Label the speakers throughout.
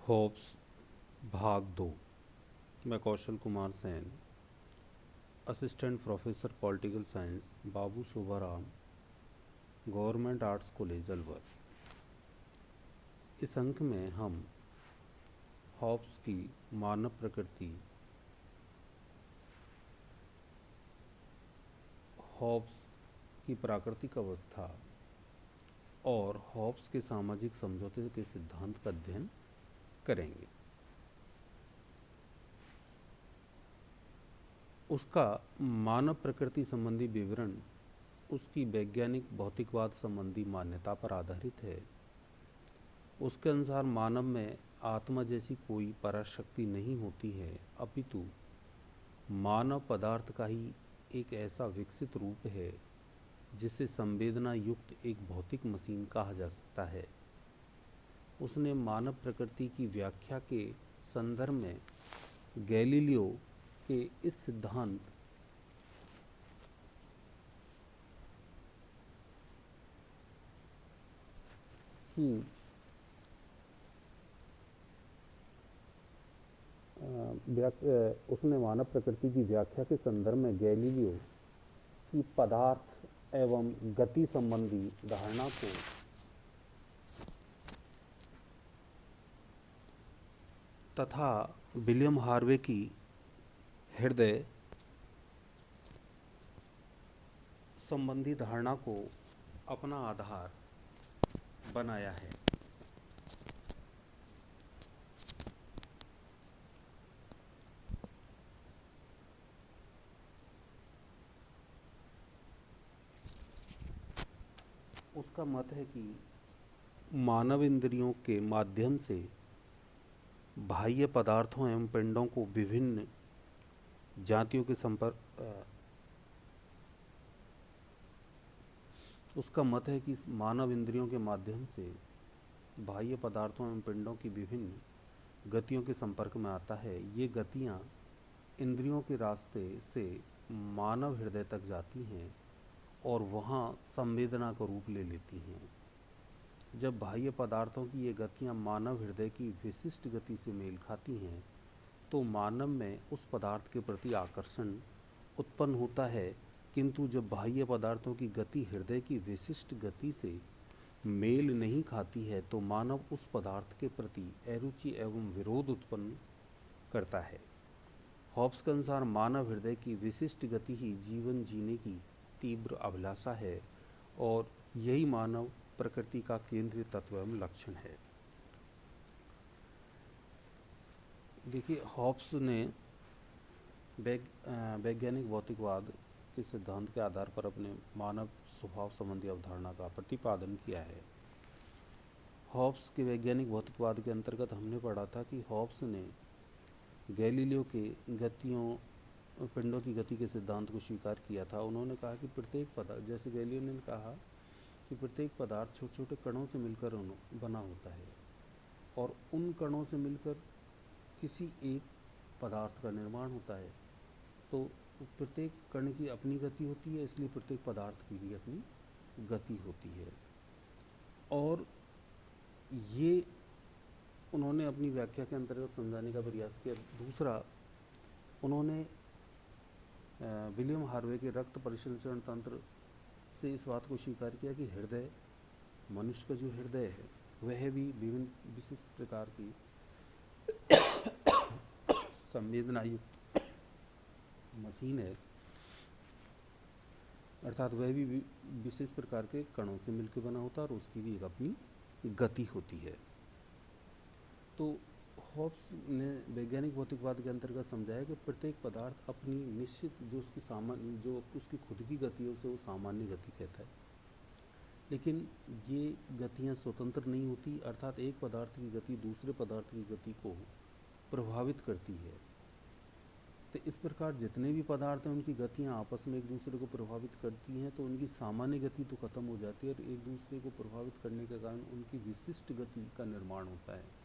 Speaker 1: Hopes भाग 2। मैं Kaushal Kumar Sen, assistant professor political science, Babu Shobharam, government arts college Alwar. इस अंक में हम होप्स की मानव प्रकृति, होप्स की प्राकृतिक अवस्था और होप्स के सामाजिक समझौते के सिद्धांत का अध्ययन करेंगे। उसका मानव प्रकृति संबंधी विवरण उसकी वैज्ञानिक भौतिकवाद संबंधी मान्यता पर आधारित है। उसके अनुसार मानव में आत्मा जैसी कोई पराशक्ति नहीं होती है, अपितु मानव पदार्थ का ही एक ऐसा विकसित रूप है जिसे संवेदना युक्त एक भौतिक मशीन कहा जा सकता है। उसने मानव प्रकृति की व्याख्या के संदर्भ में गैलीलियो के इस सिद्धांत की उसने मानव प्रकृति की व्याख्या के संदर्भ में गैलीलियो की पदार्थ एवं गति संबंधी धारणा को तथा विलियम हार्वे की हृदय संबंधी धारणा को अपना आधार बनाया है। उसका मत है कि मानव इंद्रियों के माध्यम से बाह्य पदार्थों एवं पिंडों को विभिन्न जातियों के संपर्क उसका मत है कि मानव इंद्रियों के माध्यम से बाह्य पदार्थों एवं पिंडों की विभिन्न गतियों के संपर्क में आता है। ये गतियाँ इंद्रियों के रास्ते से मानव हृदय तक जाती हैं और वहाँ संवेदना का रूप ले लेती हैं। जब बाह्य पदार्थों की ये गतियाँ मानव हृदय की विशिष्ट गति से मेल खाती हैं तो मानव में उस पदार्थ के प्रति आकर्षण उत्पन्न होता है, किंतु जब बाह्य पदार्थों की गति हृदय की विशिष्ट गति से मेल नहीं खाती है तो मानव उस पदार्थ के प्रति अरुचि एवं विरोध उत्पन्न करता है। हॉब्स के अनुसार मानव हृदय की विशिष्ट गति ही जीवन जीने की तीव्र अभिलाषा है और यही मानव प्रकृति का केंद्रीय तत्व एवं लक्षण है। देखिए, हॉब्स ने वैज्ञानिक भौतिकवाद के सिद्धांत के आधार पर अपने मानव स्वभाव संबंधी अवधारणा का प्रतिपादन किया है। हॉब्स के वैज्ञानिक भौतिकवाद के अंतर्गत हमने पढ़ा था कि हॉब्स ने गैलीलियो के पिंडों की गति के सिद्धांत को स्वीकार किया था। उन्होंने कहा कि प्रत्येक पदार्थ, जैसे गैलीलियो ने कहा कि प्रत्येक पदार्थ छोटे छोटे कणों से मिलकर बना होता है और उन कणों से मिलकर किसी एक पदार्थ का निर्माण होता है। तो प्रत्येक कण की अपनी गति होती है, इसलिए प्रत्येक पदार्थ की भी अपनी गति होती है। और ये उन्होंने अपनी व्याख्या के अंतर्गत समझाने का प्रयास किया। दूसरा, उन्होंने विलियम हार्वे के रक्त परिसंचरण तंत्र से इस बात को स्वीकार किया कि हृदय, मनुष्य का जो हृदय है वह भी विभिन्न विशिष्ट प्रकार की संवेदना युक्त मशीन है, अर्थात वह भी विशेष प्रकार के कणों से मिलकर बना होता है और उसकी भी एक अपनी गति होती है। तो हॉब्स ने वैज्ञानिक भौतिकवाद के अंतर्गत समझाया कि प्रत्येक पदार्थ अपनी निश्चित जो उसकी खुद की गति है उसे वो सामान्य गति कहता है, लेकिन ये गतियाँ स्वतंत्र नहीं होती, अर्थात एक पदार्थ की गति दूसरे पदार्थ की गति को प्रभावित करती है। तो इस प्रकार जितने भी पदार्थ हैं उनकी गतियाँ आपस में एक दूसरे को प्रभावित करती हैं, तो उनकी सामान्य गति तो खत्म हो जाती है और एक दूसरे को प्रभावित करने के कारण उनकी विशिष्ट गति का निर्माण होता है।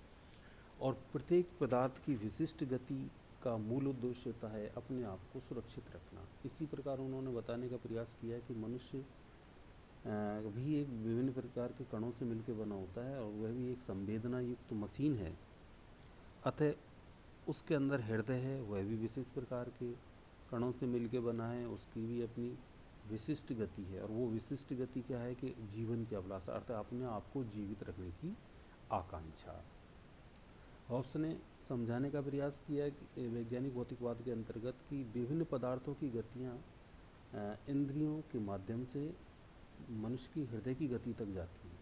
Speaker 1: और प्रत्येक पदार्थ की विशिष्ट गति का मूल उद्देश्य होता है अपने आप को सुरक्षित रखना। इसी प्रकार उन्होंने बताने का प्रयास किया है कि मनुष्य भी एक विभिन्न प्रकार के कणों से मिलकर बना होता है और वह भी एक संवेदना युक्त मशीन है अतः उसके अंदर हृदय है, वह भी विशेष प्रकार के कणों से मिलके बना है, उसकी भी अपनी विशिष्ट गति है। और वो विशिष्ट गति क्या है कि जीवन की अभिलाषा, अर्थात अपने आप को जीवित रखने की आकांक्षा। हॉब्स ने समझाने का प्रयास किया है कि वैज्ञानिक भौतिकवाद के अंतर्गत कि विभिन्न पदार्थों की गतियाँ इंद्रियों के माध्यम से मनुष्य की हृदय की गति तक जाती हैं,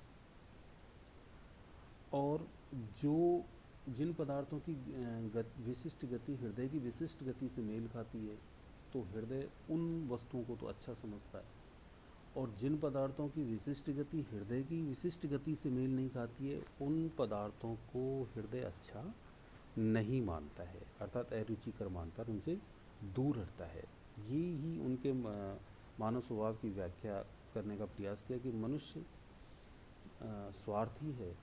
Speaker 1: और जो जिन पदार्थों की विशिष्ट गति हृदय की विशिष्ट गति से मेल खाती है, तो हृदय उन वस्तुओं को तो अच्छा समझता है, और जिन पदार्थों की विशिष्ट गति हृदय की विशिष्ट गति से मेल नहीं खाती है, उन पदार्थों को हृदय अच्छा नहीं मानता है, अर्थात अरुचिकर मानता है, उनसे दूर हटता है। ये ही उनके मानव स्वभाव की व्याख्या करने का प्रयास किया कि मनुष्य स्वार्थी है,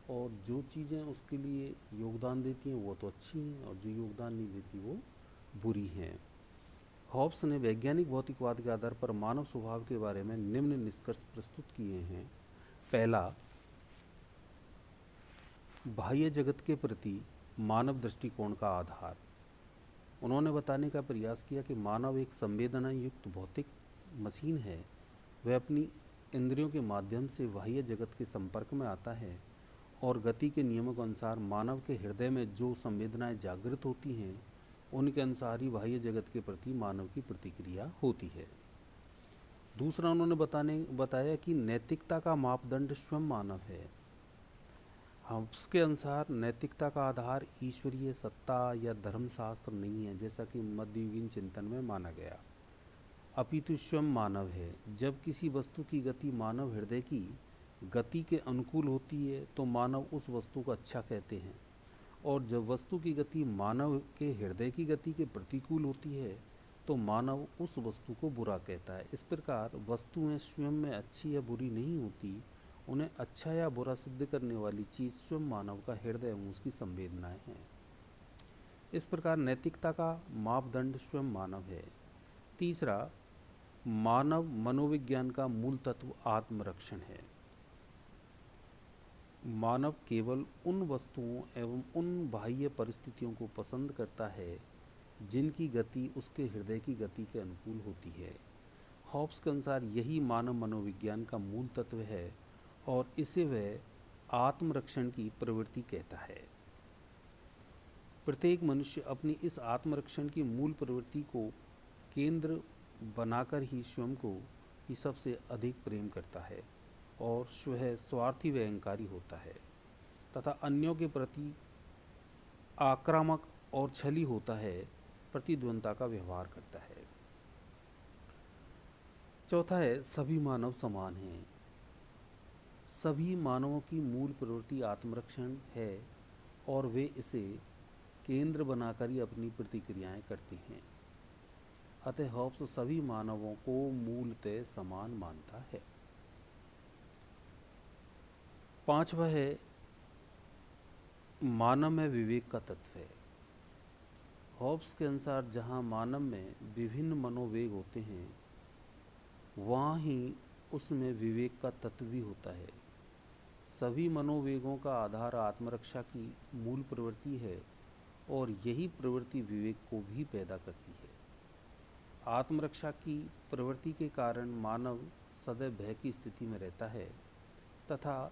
Speaker 1: और जो चीज़ें उसके लिए योगदान देती हैं वो तो अच्छी हैं, और जो योगदान नहीं देती वो बुरी हैं। हॉब्स ने वैज्ञानिक भौतिकवाद के आधार पर मानव स्वभाव के बारे में निम्न निष्कर्ष प्रस्तुत किए हैं। पहला, बाह्य जगत के प्रति मानव दृष्टिकोण का आधार। उन्होंने बताने का प्रयास किया कि मानव एक संवेदना युक्त भौतिक मशीन है। वह अपनी इंद्रियों के माध्यम से बाह्य जगत के संपर्क में आता है, और गति के नियमों के अनुसार मानव के हृदय में जो संवेदनाएं जागृत होती हैं, उनके अनुसार ही बाह्य जगत के प्रति मानव की प्रतिक्रिया होती है। दूसरा, उन्होंने बताया कि नैतिकता का मापदंड स्वयं मानव है। उसके अनुसार नैतिकता का आधार ईश्वरीय सत्ता या धर्मशास्त्र नहीं है, जैसा कि मध्ययुगीन चिंतन में माना गया, अपितु स्वयं मानव है। जब किसी वस्तु की गति मानव हृदय की गति के अनुकूल होती है, तो मानव उस वस्तु को अच्छा कहते हैं, और जब वस्तु की गति मानव के हृदय की गति के प्रतिकूल होती है, तो मानव उस वस्तु को बुरा कहता है। इस प्रकार वस्तुएं स्वयं में अच्छी या बुरी नहीं होती, उन्हें अच्छा या बुरा सिद्ध करने वाली चीज़ स्वयं मानव का हृदय एवं उसकी संवेदनाएं हैं। इस प्रकार नैतिकता का मापदंड स्वयं मानव है। तीसरा, मानव मनोविज्ञान का मूल तत्व आत्मरक्षण है। मानव केवल उन वस्तुओं एवं उन बाह्य परिस्थितियों को पसंद करता है जिनकी गति उसके हृदय की गति के अनुकूल होती है। हॉब्स के अनुसार यही मानव मनोविज्ञान का मूल तत्व है, और इसे वह आत्मरक्षण की प्रवृत्ति कहता है। प्रत्येक मनुष्य अपनी इस आत्मरक्षण की मूल प्रवृत्ति को केंद्र बनाकर ही स्वयं को ही सबसे अधिक प्रेम करता है, और स्वयं स्वार्थी व अहंकारी होता है, तथा अन्यों के प्रति आक्रामक और छली होता है, प्रतिद्वंद्विता का व्यवहार करता है। चौथा है, सभी मानव समान हैं। सभी मानवों की मूल प्रवृत्ति आत्मरक्षण है, और वे इसे केंद्र बनाकर ही अपनी प्रतिक्रियाएं करते हैं। अतः हॉब्स सभी मानवों को मूलतः समान मानता है। पांचवा है, मानव में विवेक का तत्व है। हॉब्स के अनुसार जहाँ मानव में विभिन्न मनोवेग होते हैं, वहाँ ही उसमें विवेक का तत्व भी होता है। सभी मनोवेगों का आधार आत्मरक्षा की मूल प्रवृत्ति है, और यही प्रवृत्ति विवेक को भी पैदा करती है। आत्मरक्षा की प्रवृत्ति के कारण मानव सदैव भय की स्थिति में रहता है, तथा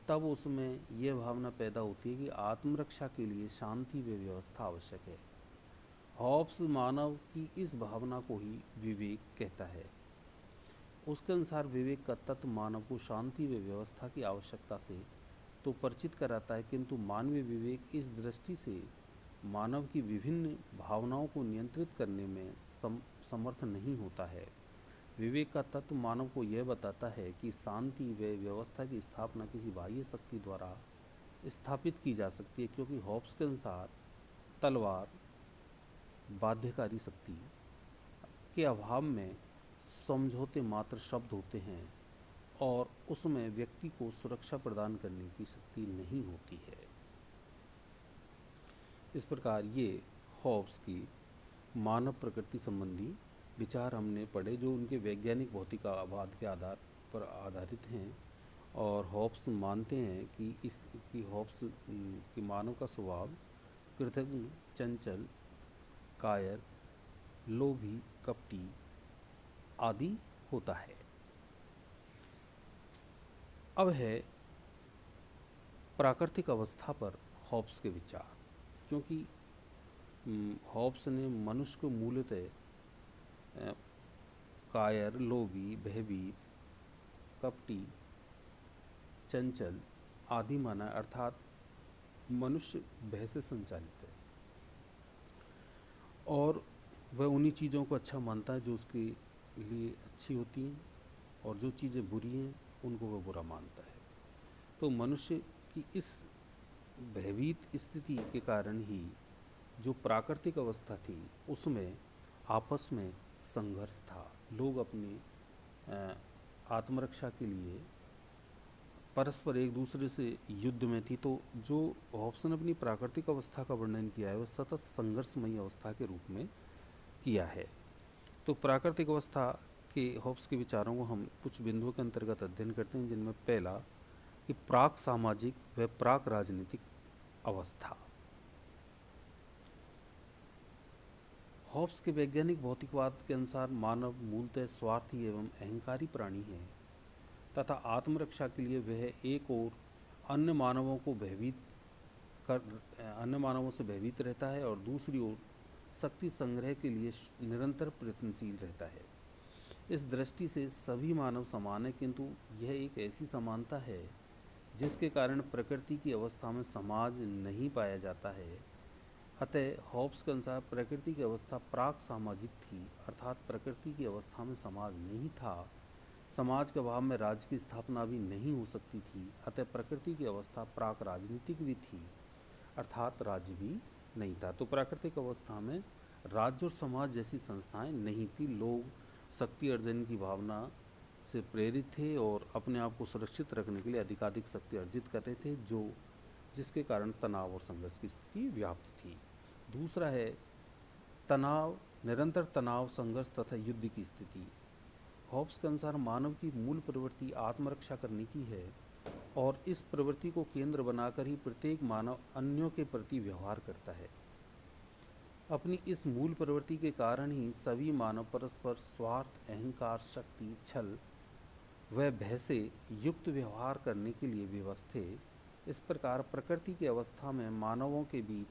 Speaker 1: तब उसमें यह भावना पैदा होती है कि आत्मरक्षा के लिए शांति व व्यवस्था आवश्यक है। हॉब्स मानव की इस भावना को ही विवेक कहता है। उसके अनुसार विवेक का तत्व मानव को शांति व व्यवस्था की आवश्यकता से तो परिचित कराता है, किंतु मानवीय विवेक इस दृष्टि से मानव की विभिन्न भावनाओं को नियंत्रित करने में समर्थ नहीं होता है। विवेक का तत्व मानव को यह बताता है कि शांति व व्यवस्था की स्थापना किसी बाह्य शक्ति द्वारा स्थापित की जा सकती है, क्योंकि हॉब्स के अनुसार तलवार बाध्यकारी शक्ति के अभाव में समझौते मात्र शब्द होते हैं, और उसमें व्यक्ति को सुरक्षा प्रदान करने की शक्ति नहीं होती है। इस प्रकार ये हॉब्स की मानव प्रकृति संबंधी विचार हमने पढ़े, जो उनके वैज्ञानिक भौतिकवाद के आधार पर आधारित हैं, और हॉब्स मानते हैं कि हॉब्स कि मानव का स्वभाव कृतज्ञ, चंचल, कायर, लोभी, कपटी आदि होता है। अब है प्राकृतिक अवस्था पर हॉब्स के विचार। क्योंकि हॉब्स ने मनुष्य को मूलतः कायर, लोभी, भयभीत, कपटी, चंचल आदि माना, अर्थात मनुष्य भय से संचालित है और वह उन्हीं चीज़ों को अच्छा मानता है जो उसके लिए अच्छी होती हैं, और जो चीज़ें बुरी हैं उनको वह बुरा मानता है। तो मनुष्य की इस भयभीत स्थिति के कारण ही जो प्राकृतिक अवस्था थी उसमें आपस में संघर्ष था। लोग अपनी आत्मरक्षा के लिए परस्पर एक दूसरे से युद्ध में थी। तो जो हॉब्स ने अपनी प्राकृतिक अवस्था का वर्णन किया है वह सतत संघर्षमयी अवस्था के रूप में किया है। तो प्राकृतिक अवस्था के हॉब्स के विचारों को हम कुछ बिंदुओं के अंतर्गत अध्ययन करते हैं, जिनमें पहला कि प्राक सामाजिक व प्राक राजनीतिक अवस्था। हॉब्स के वैज्ञानिक भौतिकवाद के अनुसार मानव मूलतः स्वार्थी एवं अहंकारी प्राणी है तथा आत्मरक्षा के लिए वह एक और अन्य मानवों को अन्य मानवों से भयभीत रहता है और दूसरी ओर शक्ति संग्रह के लिए निरंतर प्रयत्नशील रहता है। इस दृष्टि से सभी मानव समान है, किंतु यह एक ऐसी समानता है जिसके कारण प्रकृति की अवस्था में समाज नहीं पाया जाता है। अतः हॉब्स के अनुसार प्रकृति की अवस्था प्राक सामाजिक थी, अर्थात प्रकृति की अवस्था में समाज नहीं था। समाज के अभाव में राज्य की स्थापना भी नहीं हो सकती थी। अतः प्रकृति की अवस्था प्राक राजनीतिक भी थी, अर्थात राज्य भी नहीं था। तो प्राकृतिक अवस्था में राज्य और समाज जैसी संस्थाएं नहीं थी। लोग शक्ति अर्जन की भावना से प्रेरित थे और अपने आप को सुरक्षित रखने के लिए अधिकाधिक शक्ति अर्जित कर रहे थे, जिसके कारण तनाव और संघर्ष की स्थिति व्याप्त थी। दूसरा है तनाव, निरंतर तनाव, संघर्ष तथा युद्ध की स्थिति। हॉब्स के अनुसार मानव की मूल प्रवृत्ति आत्मरक्षा करने की है और इस प्रवृत्ति को केंद्र बनाकर ही प्रत्येक मानव अन्यों के प्रति व्यवहार करता है। अपनी इस मूल प्रवृत्ति के कारण ही सभी मानव परस्पर स्वार्थ, अहंकार, शक्ति, छल व भय से युक्त व्यवहार करने के लिए विवश थे। इस प्रकार प्रकृति की अवस्था में मानवों के बीच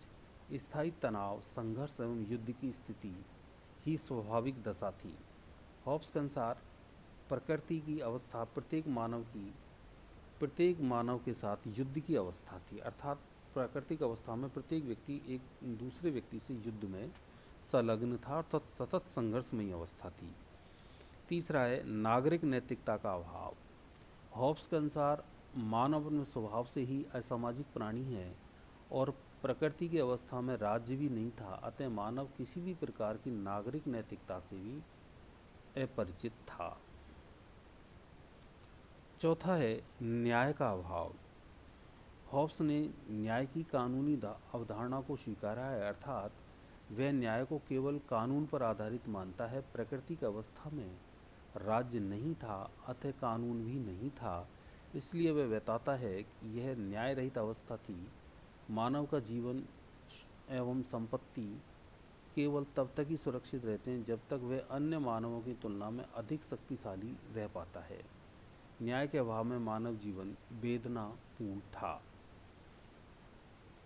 Speaker 1: स्थायी तनाव, संघर्ष एवं युद्ध की स्थिति ही स्वाभाविक दशा थी। हॉब्स के अनुसार प्रकृति की अवस्था प्रत्येक मानव के साथ युद्ध की अवस्था थी, अर्थात प्राकृतिक अवस्था में प्रत्येक व्यक्ति एक दूसरे व्यक्ति से युद्ध में संलग्न था, अर्थात सतत संघर्षमयी अवस्था थी। तीसरा है नागरिक नैतिकता का अभाव। हॉब्स के अनुसार मानव अपने स्वभाव से ही असामाजिक प्राणी है और प्रकृति की अवस्था में राज्य भी नहीं था। अतः मानव किसी भी प्रकार की नागरिक नैतिकता से भी अपरिचित था। चौथा है न्याय का अभाव। हॉब्स ने न्याय की कानूनी अवधारणा को स्वीकारा है, अर्थात वह न्याय को केवल कानून पर आधारित मानता है। प्रकृति की अवस्था में राज्य नहीं था, अतः कानून भी नहीं था, इसलिए वह बताता है कि यह न्याय रहित अवस्था थी। मानव का जीवन एवं संपत्ति केवल तब तक ही सुरक्षित रहते हैं जब तक वह अन्य मानवों की तुलना में अधिक शक्तिशाली रह पाता है। न्याय के अभाव में मानव जीवन वेदनापूर्ण था।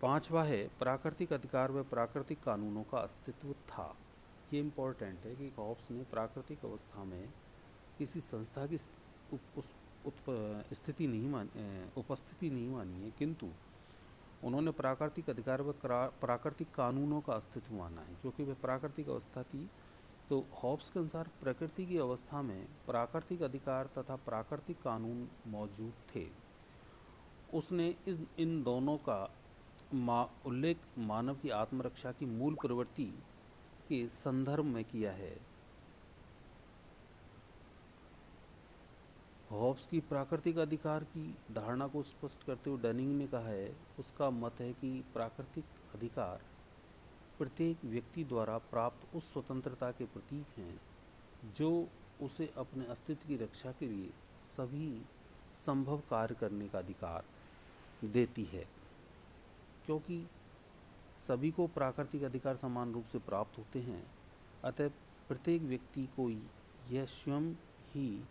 Speaker 1: पांचवा है प्राकृतिक अधिकार व प्राकृतिक कानूनों का अस्तित्व था। ये इम्पोर्टेंट है कि हॉब्स ने प्राकृतिक अवस्था में किसी संस्था की उपस्थिति नहीं मानी है, किंतु उन्होंने प्राकृतिक अधिकार व प्राकृतिक कानूनों का अस्तित्व माना है। क्योंकि वह प्राकृतिक अवस्था थी, तो हॉब्स के अनुसार प्रकृति की अवस्था में प्राकृतिक अधिकार तथा प्राकृतिक कानून मौजूद थे। उसने इन दोनों का उल्लेख मानव की आत्मरक्षा की मूल प्रवृत्ति के संदर्भ में किया है। हॉब्स की प्राकृतिक अधिकार की धारणा को स्पष्ट करते हुए डनिंग ने कहा है, उसका मत है कि प्राकृतिक अधिकार प्रत्येक व्यक्ति द्वारा प्राप्त उस स्वतंत्रता के प्रतीक हैं जो उसे अपने अस्तित्व की रक्षा के लिए सभी संभव कार्य करने का अधिकार देती है। क्योंकि सभी को प्राकृतिक अधिकार समान रूप से प्राप्त होते हैं, अतः प्रत्येक व्यक्ति को यह स्वयं ही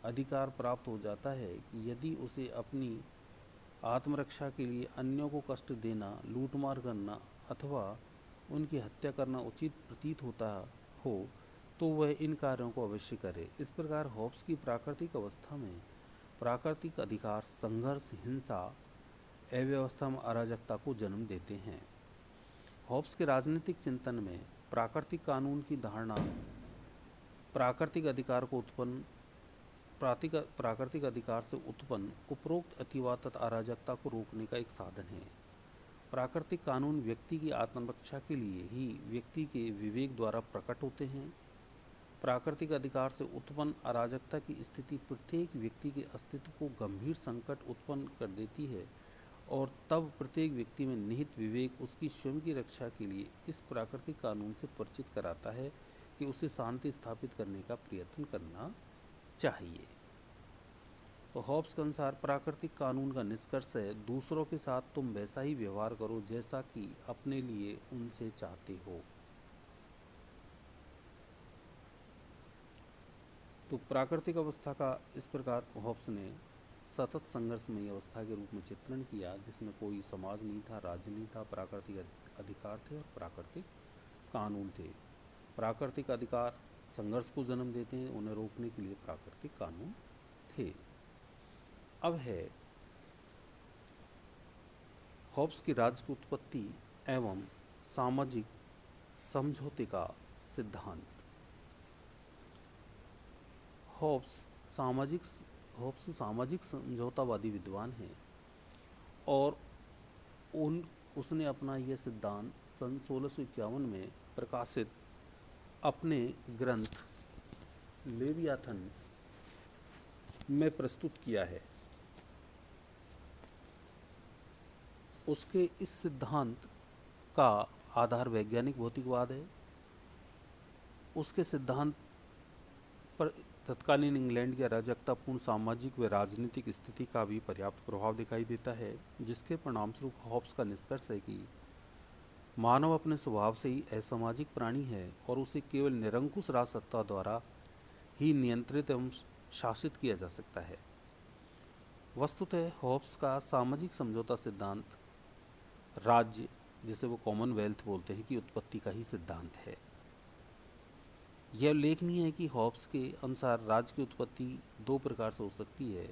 Speaker 1: अधिकार प्राप्त हो जाता है कि यदि उसे अपनी आत्मरक्षा के लिए अन्यों को कष्ट देना, लूटमार करना अथवा उनकी हत्या करना उचित प्रतीत होता हो तो वह इन कार्यों को अवश्य करे। इस प्रकार हॉब्स की प्राकृतिक अवस्था में प्राकृतिक अधिकार संघर्ष, हिंसा, अव्यवस्था में अराजकता को जन्म देते हैं। हॉब्स के राजनीतिक चिंतन में प्राकृतिक कानून की धारणा प्राकृतिक अधिकार को उत्पन्न प्राकृतिक अधिकार से उत्पन्न उपरोक्त अतिवाद तथा अराजकता को रोकने का एक साधन है। प्राकृतिक कानून व्यक्ति की आत्मरक्षा के लिए ही व्यक्ति के विवेक द्वारा प्रकट होते हैं। प्राकृतिक अधिकार से उत्पन्न अराजकता की स्थिति प्रत्येक व्यक्ति के अस्तित्व को गंभीर संकट उत्पन्न कर देती है और तब प्रत्येक व्यक्ति में निहित विवेक उसकी स्वयं की रक्षा के लिए इस प्राकृतिक कानून से परिचित कराता है कि उसे शांति स्थापित करने का प्रयत्न करना चाहिए। तो हॉब्स के अनुसार प्राकृतिक कानून का निष्कर्ष है, दूसरों के साथ तुम वैसा ही व्यवहार करो जैसा कि अपने लिए उनसे चाहते हो। तो प्राकृतिक अवस्था का इस प्रकार हॉब्स ने सतत संघर्षमयी अवस्था के रूप में चित्रण किया, जिसमें कोई समाज नहीं था, राज्य नहीं था, प्राकृतिक अधिकार थे और प्राकृतिक कानून थे। प्राकृतिक अधिकार संघर्ष को जन्म देते हैं, उन्हें रोकने के लिए प्राकृतिक कानून थे। अब है हॉब्स की राज्य की उत्पत्ति एवं सामाजिक समझौते का सिद्धांत। हॉब्स सामाजिक समझौतावादी विद्वान हैं और उसने अपना यह सिद्धांत सन 1651 में प्रकाशित अपने ग्रंथ लेवियाथन में प्रस्तुत किया है। उसके इस सिद्धांत का आधार वैज्ञानिक भौतिकवाद है। उसके सिद्धांत पर तत्कालीन इंग्लैंड की अराजकतापूर्ण सामाजिक व राजनीतिक स्थिति का भी पर्याप्त प्रभाव दिखाई देता है, जिसके परिणामस्वरूप हॉब्स का निष्कर्ष है कि मानव अपने स्वभाव से ही असामाजिक प्राणी है और उसे केवल निरंकुश राजसत्ता द्वारा ही नियंत्रित एवं शासित किया जा सकता है। वस्तुतः हॉब्स का सामाजिक समझौता सिद्धांत राज्य, जिसे वो कॉमनवेल्थ बोलते हैं, की उत्पत्ति का ही सिद्धांत है। यह उल्लेखनीय है कि हॉब्स के अनुसार राज्य की उत्पत्ति दो प्रकार से हो सकती है,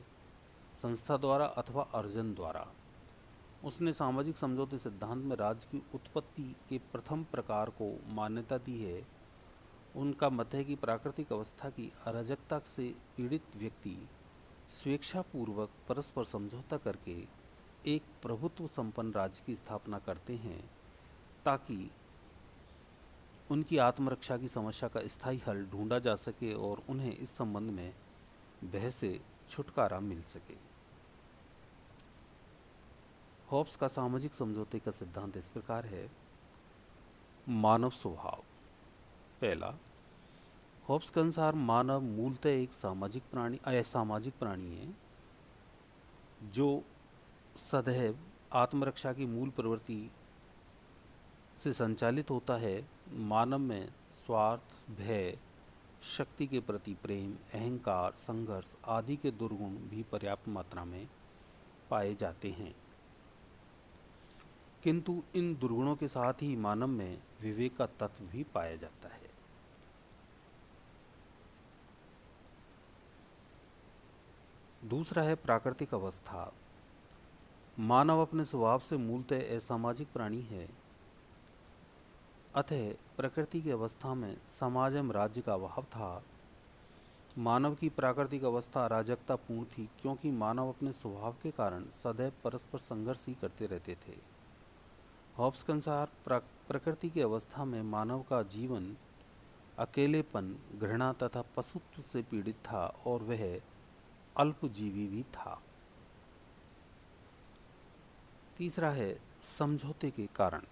Speaker 1: संस्था द्वारा अथवा अर्जन द्वारा। उसने सामाजिक समझौते सिद्धांत में राज्य की उत्पत्ति के प्रथम प्रकार को मान्यता दी है। उनका मत है कि प्राकृतिक अवस्था की अराजकता से पीड़ित व्यक्ति स्वेच्छापूर्वक परस्पर समझौता करके एक प्रभुत्व संपन्न राज्य की स्थापना करते हैं ताकि उनकी आत्मरक्षा की समस्या का स्थायी हल ढूंढा जा सके और उन्हें इस संबंध में भय से छुटकारा मिल सके। हॉब्स का सामाजिक समझौते का सिद्धांत इस प्रकार है। मानव स्वभाव। पहला, हॉब्स के अनुसार मानव मूलतः एक असामाजिक प्राणी है जो सदैव आत्मरक्षा की मूल प्रवृत्ति से संचालित होता है। मानव में स्वार्थ, भय, शक्ति के प्रति प्रेम, अहंकार, संघर्ष आदि के दुर्गुण भी पर्याप्त मात्रा में पाए जाते हैं, किंतु इन दुर्गुणों के साथ ही मानव में विवेक का तत्व भी पाया जाता है। दूसरा है प्राकृतिक अवस्था। मानव अपने स्वभाव से मूलतः असामाजिक प्राणी है, अतः प्रकृति की अवस्था में समाज एवं राज्य का अभाव था। मानव की प्राकृतिक अवस्था अराजकतापूर्ण थी, क्योंकि मानव अपने स्वभाव के कारण सदैव परस्पर संघर्ष ही करते रहते थे। हॉब्स के अनुसार प्रकृति की अवस्था में मानव का जीवन अकेलेपन, घृणा तथा पशुत्व से पीड़ित था और वह अल्पजीवी भी था। तीसरा है समझौते के कारण।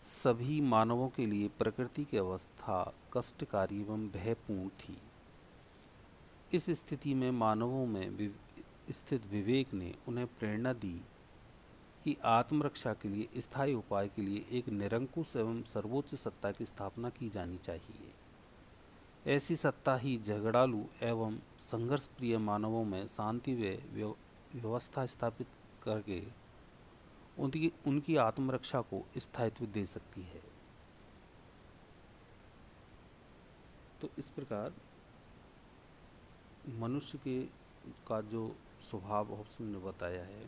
Speaker 1: सभी मानवों के लिए प्रकृति की अवस्था कष्टकारी एवं भयपूर्ण थी। इस स्थिति में मानवों में स्थित विवेक ने उन्हें प्रेरणा दी कि आत्मरक्षा के लिए स्थायी उपाय के लिए एक निरंकुश एवं सर्वोच्च सत्ता की स्थापना की जानी चाहिए। ऐसी सत्ता ही झगड़ालू एवं संघर्ष प्रिय मानवों में शांति व व्यवस्था स्थापित करके उनकी उनकी आत्मरक्षा को स्थायित्व दे सकती है। तो इस प्रकार मनुष्य के का जो स्वभाव हॉब्स ने बताया है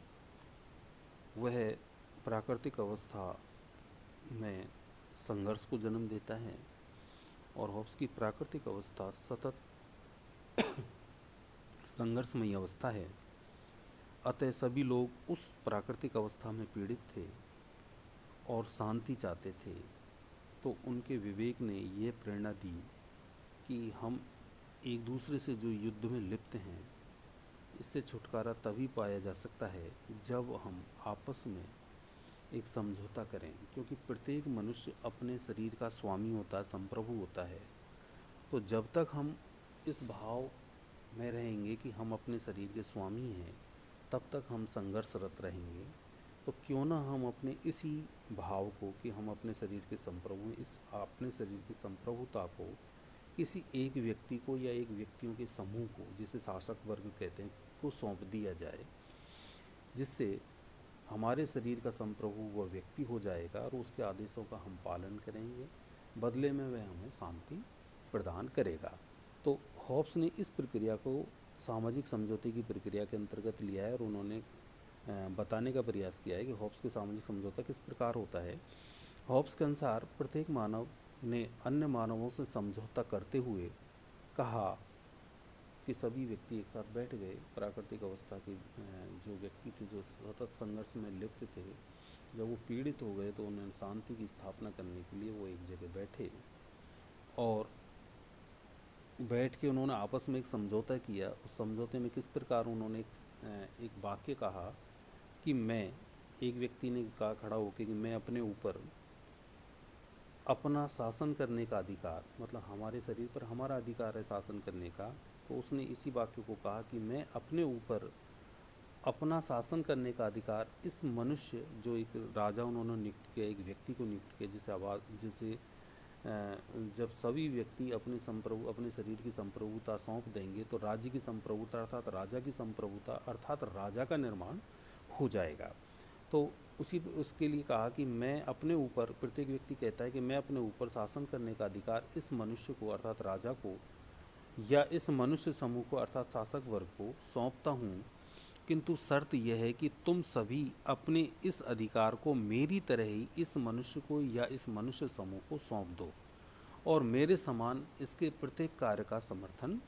Speaker 1: वह प्राकृतिक अवस्था में संघर्ष को जन्म देता है और हॉब्स की प्राकृतिक अवस्था सतत संघर्षमयी अवस्था है। अतः सभी लोग उस प्राकृतिक अवस्था में पीड़ित थे और शांति चाहते थे। तो उनके विवेक ने यह प्रेरणा दी कि हम एक दूसरे से जो युद्ध में लिप्त हैं इससे छुटकारा तभी पाया जा सकता है जब हम आपस में एक समझौता करें, क्योंकि प्रत्येक मनुष्य अपने शरीर का स्वामी होता है, संप्रभु होता है। तो जब तक हम इस भाव में रहेंगे कि हम अपने शरीर के स्वामी हैं तब तक हम संघर्षरत रहेंगे। तो क्यों ना हम अपने इसी भाव को कि हम अपने शरीर के संप्रभु हैं, इस अपने शरीर की संप्रभुता को किसी एक व्यक्ति को या एक व्यक्तियों के समूह को, जिसे शासक वर्ग कहते हैं, को सौंप दिया जाए, जिससे हमारे शरीर का संप्रभु वह व्यक्ति हो जाएगा और उसके आदेशों का हम पालन करेंगे, बदले में वह हमें शांति प्रदान करेगा। तो हॉब्स ने इस प्रक्रिया को सामाजिक समझौते की प्रक्रिया के अंतर्गत लिया है और उन्होंने बताने का प्रयास किया है कि हॉब्स के सामाजिक समझौता किस प्रकार होता है। हॉब्स के अनुसार प्रत्येक मानव ने अन्य मानवों से समझौता करते हुए कहा कि सभी व्यक्ति एक साथ बैठ गए। प्राकृतिक अवस्था के जो व्यक्ति थे जो सतत संघर्ष में लिप्त थे, जब वो पीड़ित हो गए तो उन्होंने शांति की स्थापना करने के लिए वो एक जगह बैठे और बैठ के उन्होंने आपस में एक समझौता किया। उस समझौते में किस प्रकार उन्होंने एक वाक्य कहा कि मैं, एक व्यक्ति ने कहा खड़ा होकर कि मैं अपने ऊपर अपना शासन करने का अधिकार, मतलब हमारे शरीर पर हमारा अधिकार है शासन करने का, तो उसने इसी वाक्य को कहा कि मैं अपने ऊपर अपना शासन करने का अधिकार इस मनुष्य, जो एक राजा उन्होंने नियुक्त किया, एक व्यक्ति को नियुक्त किया जिसे जब सभी व्यक्ति अपने शरीर की संप्रभुता सौंप देंगे तो राज्य की संप्रभुता अर्थात राजा की संप्रभुता अर्थात राजा का निर्माण हो जाएगा। तो उसके लिए कहा कि मैं अपने ऊपर, प्रत्येक व्यक्ति कहता है कि मैं अपने ऊपर शासन करने का अधिकार इस मनुष्य को अर्थात राजा को या इस मनुष्य समूह को अर्थात शासक वर्ग को सौंपता हूँ, किंतु शर्त यह है कि तुम सभी अपने इस अधिकार को मेरी तरह ही इस मनुष्य को या इस मनुष्य समूह को सौंप दो और मेरे समान इसके प्रत्येक कार्य का समर्थन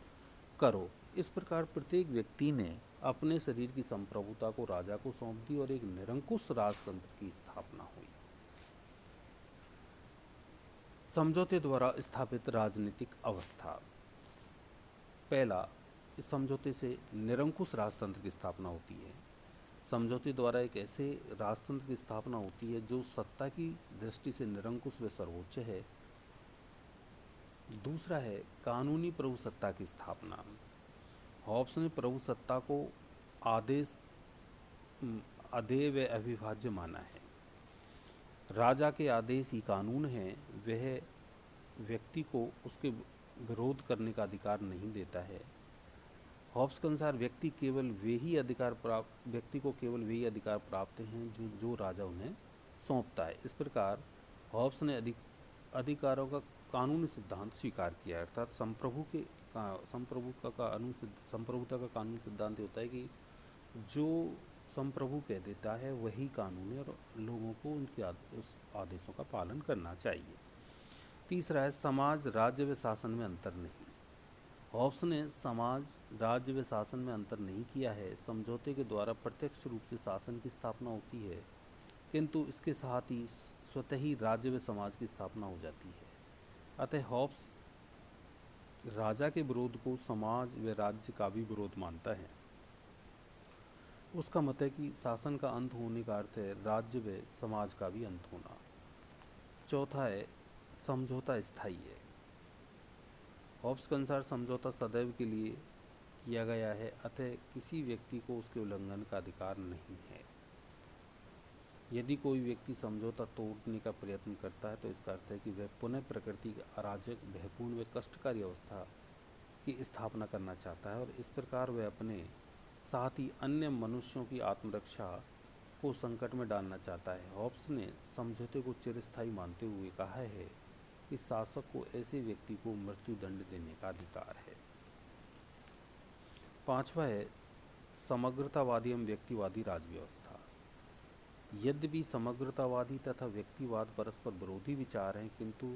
Speaker 1: करो। इस प्रकार प्रत्येक व्यक्ति ने अपने शरीर की संप्रभुता को राजा को सौंप दी और एक निरंकुश राजतंत्र की स्थापना हुई। समझौते द्वारा स्थापित राजनीतिक अवस्था। पहला, इस समझौते से निरंकुश राजतंत्र की स्थापना होती है। समझौते द्वारा एक ऐसे राजतंत्र की स्थापना होती है जो सत्ता की दृष्टि से निरंकुश व सर्वोच्च है। दूसरा है कानूनी प्रभुसत्ता की स्थापना। हॉब्स ने प्रभुसत्ता को अदेय व अविभाज्य माना है। राजा के आदेश ही कानून है, वह व्यक्ति को उसके विरोध करने का अधिकार नहीं देता है। हॉब्स के अनुसार व्यक्ति को केवल वही अधिकार प्राप्त हैं जो राजा उन्हें सौंपता है। इस प्रकार हॉब्स ने अधिकारों का कानूनी सिद्धांत स्वीकार किया, अर्थात संप्रभुता का कानूनी सिद्धांत होता है कि जो संप्रभु कह देता है वही कानून है और लोगों को उस आदेशों का पालन करना चाहिए। तीसरा है समाज, राज्य व शासन में अंतर नहीं। हॉब्स ने समाज, राज्य व शासन में अंतर नहीं किया है। समझौते के द्वारा प्रत्यक्ष रूप से शासन की स्थापना होती है, किंतु इसके साथ ही स्वतः ही राज्य व समाज की स्थापना हो जाती है। अतः हॉब्स राजा के विरोध को समाज व राज्य का भी विरोध मानता है। उसका मत है कि शासन का अंत होने का अर्थ है राज्य व समाज का भी अंत होना। चौथा है समझौता स्थायी है। हॉब्स के अनुसार समझौता सदैव के लिए किया गया है, अतः किसी व्यक्ति को उसके उल्लंघन का अधिकार नहीं है। यदि कोई व्यक्ति समझौता तोड़ने का प्रयत्न करता है तो इसका अर्थ है कि वह पुनः प्रकृति की अराजक, भयपूर्ण व कष्टकारी अवस्था की स्थापना करना चाहता है और इस प्रकार वह अपने साथ ही अन्य मनुष्यों की आत्मरक्षा को संकट में डालना चाहता है। हॉब्स ने समझौते को चिरस्थायी मानते हुए कहा है कि शासक को ऐसे व्यक्ति को मृत्यु दंड देने का अधिकार है। पांचवा है समग्रतावादी एवं व्यक्तिवादी राजव्यवस्था। यद्यपि समग्रतावादी तथा व्यक्तिवाद परस्पर विरोधी विचार हैं, किंतु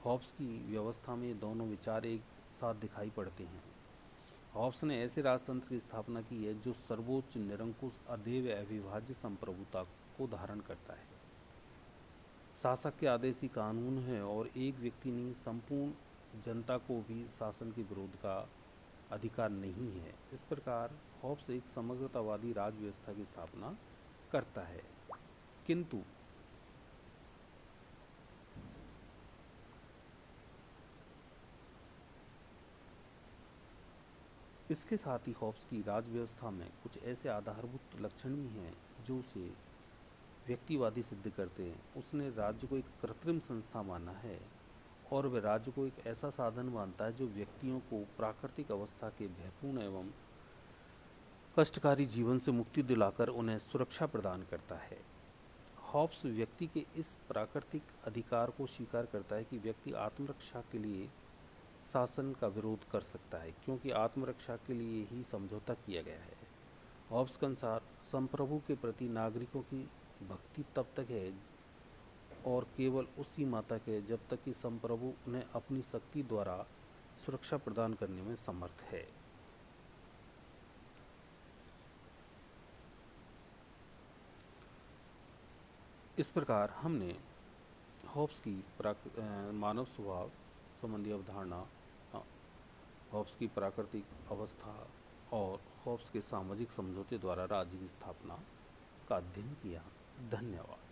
Speaker 1: हॉब्स की व्यवस्था में ये दोनों विचार एक साथ दिखाई पड़ते हैं। हॉब्स ने ऐसे राजतंत्र की स्थापना की है जो सर्वोच्च, निरंकुश, अदेय अविभाज्य संप्रभुता को धारण करता है। शासक के आदेश ही कानून है और एक व्यक्ति नहीं, संपूर्ण जनता को भी शासन के विरोध का अधिकार नहीं है। इस प्रकार हॉब्स एक समग्रतावादी राज व्यवस्था की स्थापना करता है, किंतु इसके साथ ही हॉब्स की राज व्यवस्था में कुछ ऐसे आधारभूत लक्षण भी हैं जो उसे व्यक्तिवादी सिद्ध करते हैं। उसने राज्य को एक कृत्रिम संस्था माना है और वह राज्य को एक ऐसा साधन मानता है जो व्यक्तियों को प्राकृतिक अवस्था के भयपूर्ण एवं कष्टकारी जीवन से मुक्ति दिलाकर उन्हें सुरक्षा प्रदान करता है। हॉब्स व्यक्ति के इस प्राकृतिक अधिकार को स्वीकार करता है कि व्यक्ति आत्मरक्षा के लिए शासन का विरोध कर सकता है, क्योंकि आत्मरक्षा के लिए ही समझौता किया गया है। हॉब्स के अनुसार संप्रभु के प्रति नागरिकों की भक्ति तब तक है और केवल उस सीमा तक है जब तक कि संप्रभु उन्हें अपनी शक्ति द्वारा सुरक्षा प्रदान करने में समर्थ है। इस प्रकार हमने हॉब्स की मानव स्वभाव संबंधी अवधारणा, हॉब्स की प्राकृतिक अवस्था और हॉब्स के सामाजिक समझौते द्वारा राज्य की स्थापना का अध्ययन किया। धन्यवाद।